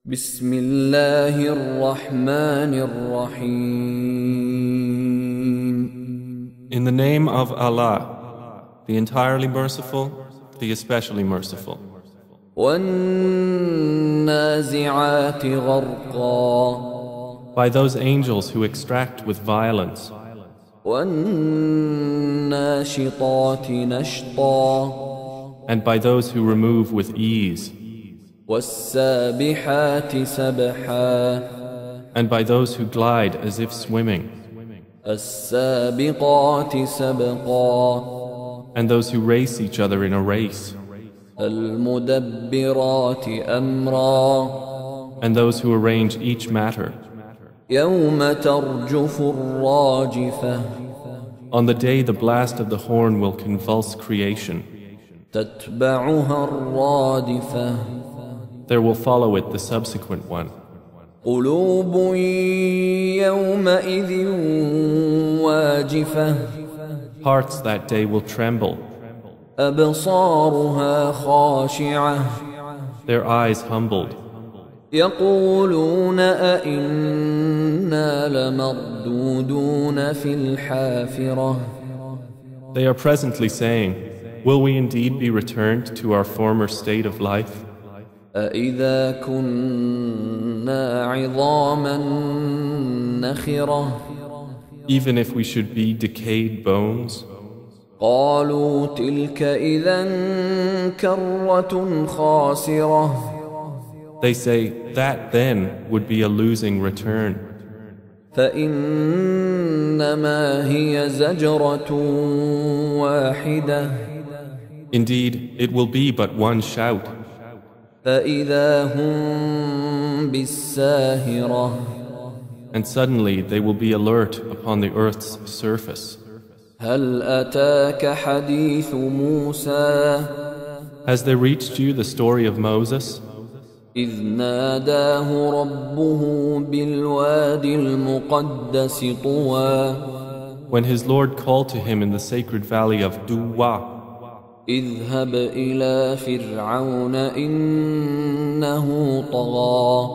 بسم الله الرحمن الرحيم. In the name of Allah, the entirely merciful, the especially merciful. وَالنَّازِعَاتِ غَرْقًا. By those angels who extract with violence. وَالنَّاشِطَاتِ نَشْطًا. And by those who remove with ease. وَالسَّابِحَاتِ سَبْحًا. And by those who glide as if swimming. السَّابِقَاتِ سَبْقًا. And those who race each other in a race. الْمُدَبِّرَاتِ أَمْرًا. And those who arrange each matter. يَوْمَ تَرْجُفُ الرَّاجِفَةُ. On the day the blast of the horn will convulse creation. تَتْبَعُهَا الرَّادِفَةُ. There will follow it the subsequent one. قُلُوبٌ يَوْمَئِذٍ وَاجِفَةٌ. Hearts that day will tremble. أَبْصَارُهَا خَاشِعَةٌ. Their eyes humbled. يَقُولُونَ أَإِنَّا لَمَرْدُودُونَ فِي الْحَافِرَةِ. They are presently saying, will we indeed be returned to our former state of life? أَإِذَا كُنَّا عِظَامًا نَخِرَةً. Even if we should be decayed bones? قَالُوا تِلْكَ إِذًا كَرَّةٌ خَاسِرَةٌ. They say, that then would be a losing return. فَإِنَّمَا هِيَ زَجْرَةٌ وَاحِدَةٌ. Indeed, it will be but one shout. فَإِذَا هُمْ بِالسَّاهِرَةِ. And suddenly they will be alert upon the earth's surface. هَلْ أَتَاكَ حَدِيثُ مُوسَى. Has there reached you the story of Moses? إِذْ نَادَاهُ رَبُّهُ بِالْوَادِ الْمُقَدَّسِ طُوًى. When his Lord called to him in the sacred valley of Duwa, اذهب إلى فرعون إنه طغى.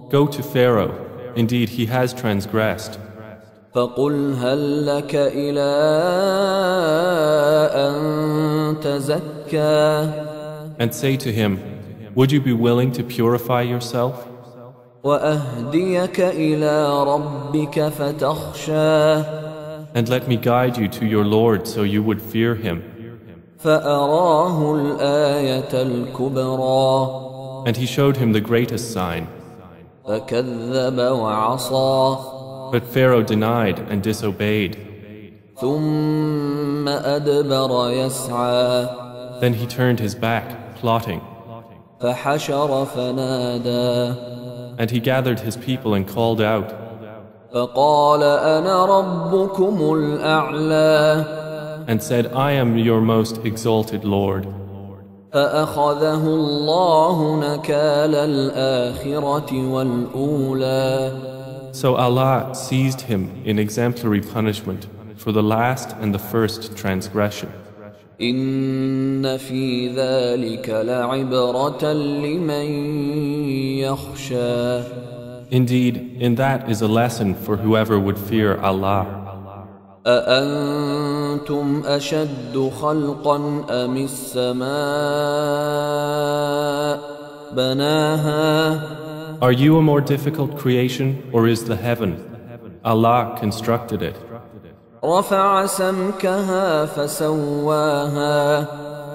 Go to Pharaoh, indeed he has transgressed. فقل هل لك إلى أن تزكى. And say to him, would you be willing to purify yourself? وأهديك إلى ربك فتخشى. And let me guide you to your Lord so you would fear him. فأراه الآية الكبرى. And he showed him the greatest sign. فكذب وعصى. But Pharaoh denied and disobeyed. ثم أدبر يسعى. Then he turned his back, plotting. فحشر فنادى. And he gathered his people and called out. فقال أنا ربكم الأعلى. And said, I am your most exalted Lord. فأخذه الله نكال الآخرة والأولى. So Allah seized him in exemplary punishment for the last and the first transgression. إن في ذلك لعبرة لمن يخشى. Indeed, in that is a lesson for whoever would fear Allah. أأنتم أشد خلقا أم السماء بناها. Are you a more difficult creation or is the heaven? Allah constructed it. رفع سمكها فسواها.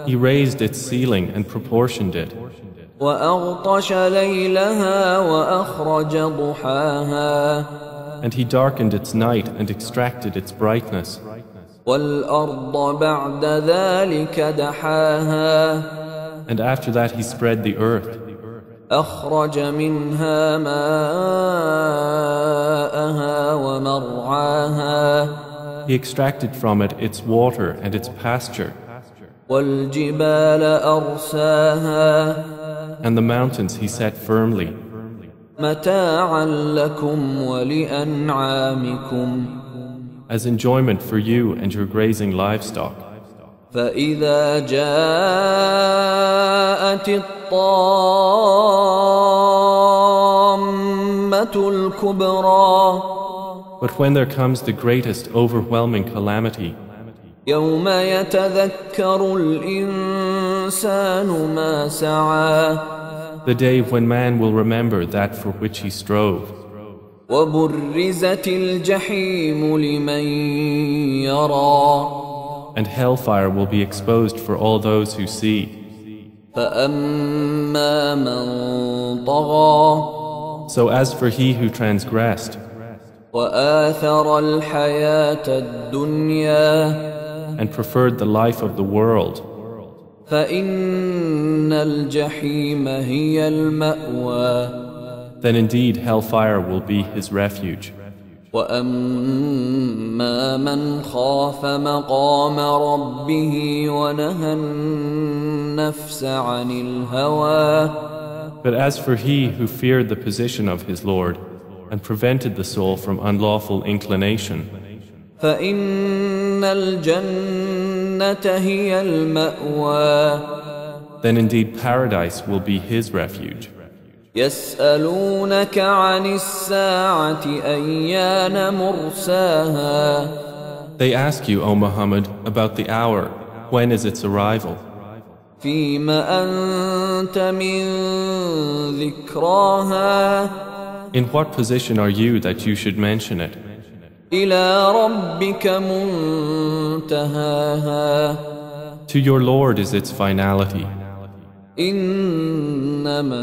He raised its ceiling and proportioned it. وأغطش ليلها وأخرج ضحاها. And he darkened its night and extracted its brightness. وَالْأَرْضَ بَعْدَ ذَلِكَ دَحَاهَا. And after that he spread the earth. أَخْرَجَ مِنْهَا مَاءَهَا وَمَرْعَاهَا. He extracted from it its water and its pasture. وَالْجِبَالَ أَرْسَاهَا. And the mountains he set firmly. مَتَاعًا لَكُمْ وَلِأَنْعَامِكُمْ. As enjoyment for you and your grazing livestock. فإذا جاءت الطامة الكبرى But when there comes the greatest overwhelming calamity, يوم يتذكر الإنسان ما سعى the day when man will remember that for which he strove, وبرزت الجحيم لمن يرى and hellfire will be exposed for all those who see. فأما من طغى So as for he who transgressed وآثر الحياة الدنيا and preferred the life of the world, فإن الجحيم هي المأوى then indeed hellfire will be his refuge. وأما من خاف مقام ربه ونهى النفس عن الهوى But as for he who feared the position of his Lord and prevented the soul from unlawful inclination, فإن الجنة هي المأوى then indeed paradise will be his refuge. يسألونك عن الساعة أيان مرساها They ask you, O Muhammad, about the hour, when is its arrival? فيم أنت من ذكراها In what position are you that you should mention it? إلى ربك منتهاها To your Lord is its finality. إنما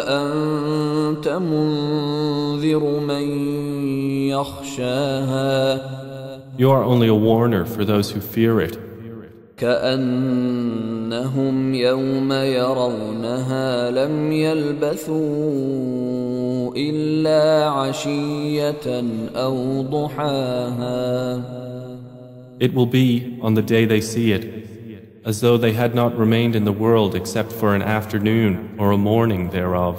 أنت منذر من يخشاها You are only a warner for those who fear it. كأنهم يوم يرونها لم يلبثوا إلا عشية أو ضحاها It will be, on the day they see it, as though they had not remained in the world except for an afternoon or a morning thereof.